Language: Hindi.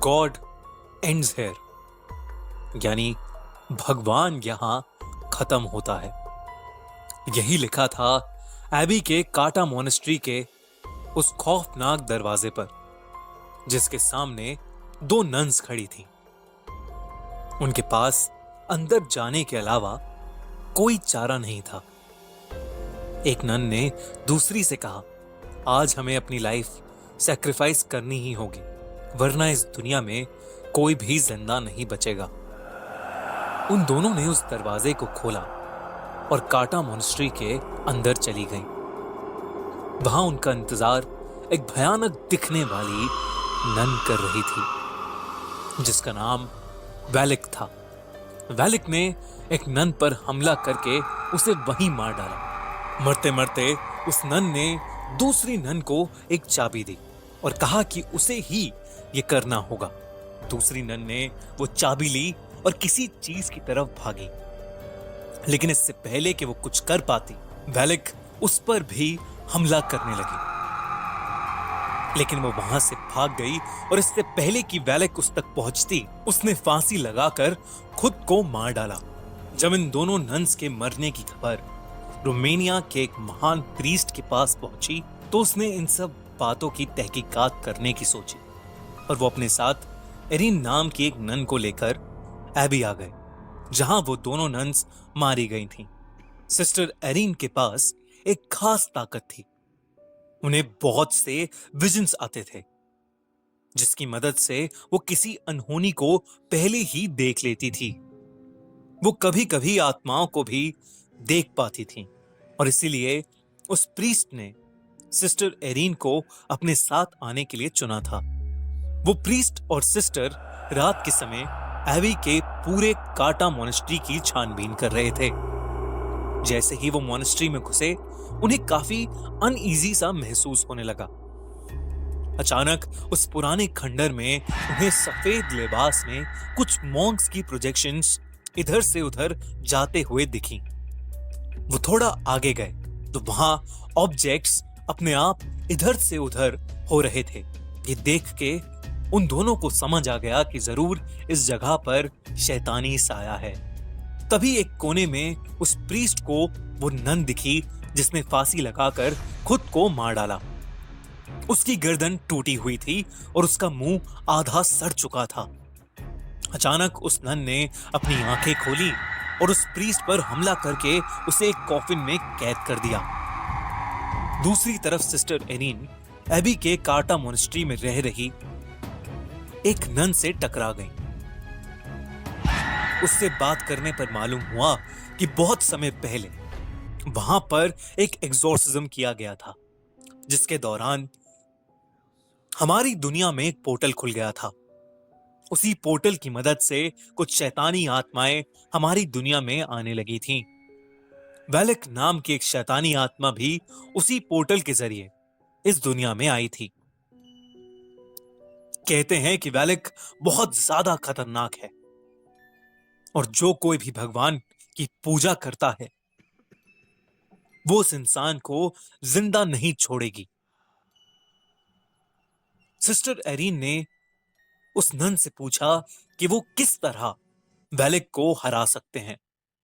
गॉड एंड्स हेयर, यानी भगवान यहां खत्म होता है। यही लिखा था एबी के काटा मोनेस्ट्री के उस खौफनाक दरवाजे पर, जिसके सामने दो नन्स खड़ी थीं। उनके पास अंदर जाने के अलावा कोई चारा नहीं था। एक नन ने दूसरी से कहा, आज हमें अपनी लाइफ सैक्रिफाइस करनी ही होगी, वरना इस दुनिया में कोई भी जिंदा नहीं बचेगा। उन दोनों ने उस दरवाजे को खोला और काटा मोनेस्ट्री के अंदर चली गईं। वहां उनका इंतजार एक भयानक दिखने वाली नन कर रही थी, जिसका नाम वैलिक था। वैलिक ने एक नन पर हमला करके उसे वहीं मार डाला। मरते मरते उस नन ने दूसरी नन को एक चाबी दी और कहा कि उसे ही ये करना होगा। दूसरी नन ने वो चाबी ली और किसी चीज की तरफ भागी, लेकिन इससे पहले कि वो कुछ कर पाती, वैलिक उस पर भी हमला करने लगी। लेकिन वो वहां से भाग गई और इससे पहले कि वैलिक उस तक पहुंचती, उसने फांसी लगाकर खुद को मार डाला। जब इन दोनों नन्स के मरने की खबर रोमानिया के एक महान प्रीस्ट के पास पहुंची, तो उसने इन सब बातों की तहकीकात करने की सोची और वो अपने साथ एरिन नाम की एक नन को लेकर एबी आ गए, जहां वो दोनों नन्स मारी गई थीं। सिस्टर एरिन के पास एक खास ताकत थी। उन्हें बहुत से विजन्स आते थे, जिसकी मदद से वो किसी अनहोनी को पहले ही देख लेती थी। वो कभी कभी आत्माओं को भी देख पाती थी और इसीलिए उस प्रीस्ट ने सिस्टर एरिन को अपने साथ आने के लिए चुना था। वो प्रीस्ट और सिस्टर रात के समय एबी के पूरे काटा मोनेस्ट्री की छानबीन कर रहे थे। जैसे ही वो मोनेस्ट्री में घुसे, उन्हें काफी अनईजी सा महसूस होने लगा। अचानक उस पुराने खंडर में उन्हें सफेद लिबास में कुछ मॉन्क्स की प्रोजेक्शंस इधर से उधर जाते हुए दिखी। वो थोड़ा आगे गए तो वहां ऑब्जेक्ट्स अपने आप इधर से उधर हो रहे थे। ये देख के उन दोनों को समझ आ गया कि जरूर इस जगह पर शैतानी साया है। तभी एक कोने में उस प्रीस्ट को वो नन दिखी जिसने फांसी लगाकर खुद को मार डाला। उसकी गर्दन टूटी हुई थी और उसका मुंह आधा सड़ चुका था। अचानक उस नन ने अपनी आंखें खोली और उस प्रीस्ट पर हमला करके उसे एक कॉफिन में कैद कर दिया। दूसरी तरफ सिस्टर एरिन एबी के काटा मोनेस्ट्री में रह रही एक नन से टकरा गई। उससे बात करने पर मालूम हुआ कि बहुत समय पहले वहां पर एक एग्जॉर्सिज्म किया गया था, जिसके दौरान हमारी दुनिया में एक पोर्टल खुल गया था। उसी पोर्टल की मदद से कुछ शैतानी आत्माएं हमारी दुनिया में आने लगी थीं। वैलिक नाम की एक शैतानी आत्मा भी उसी पोर्टल के जरिए इस दुनिया में आई थी। कहते हैं कि वैलिक बहुत ज्यादा खतरनाक है और जो कोई भी भगवान की पूजा करता है, वो उस इंसान को जिंदा नहीं छोड़ेगी। सिस्टर एरिन ने उस नन से पूछा कि वो किस तरह वैलिक को हरा सकते हैं।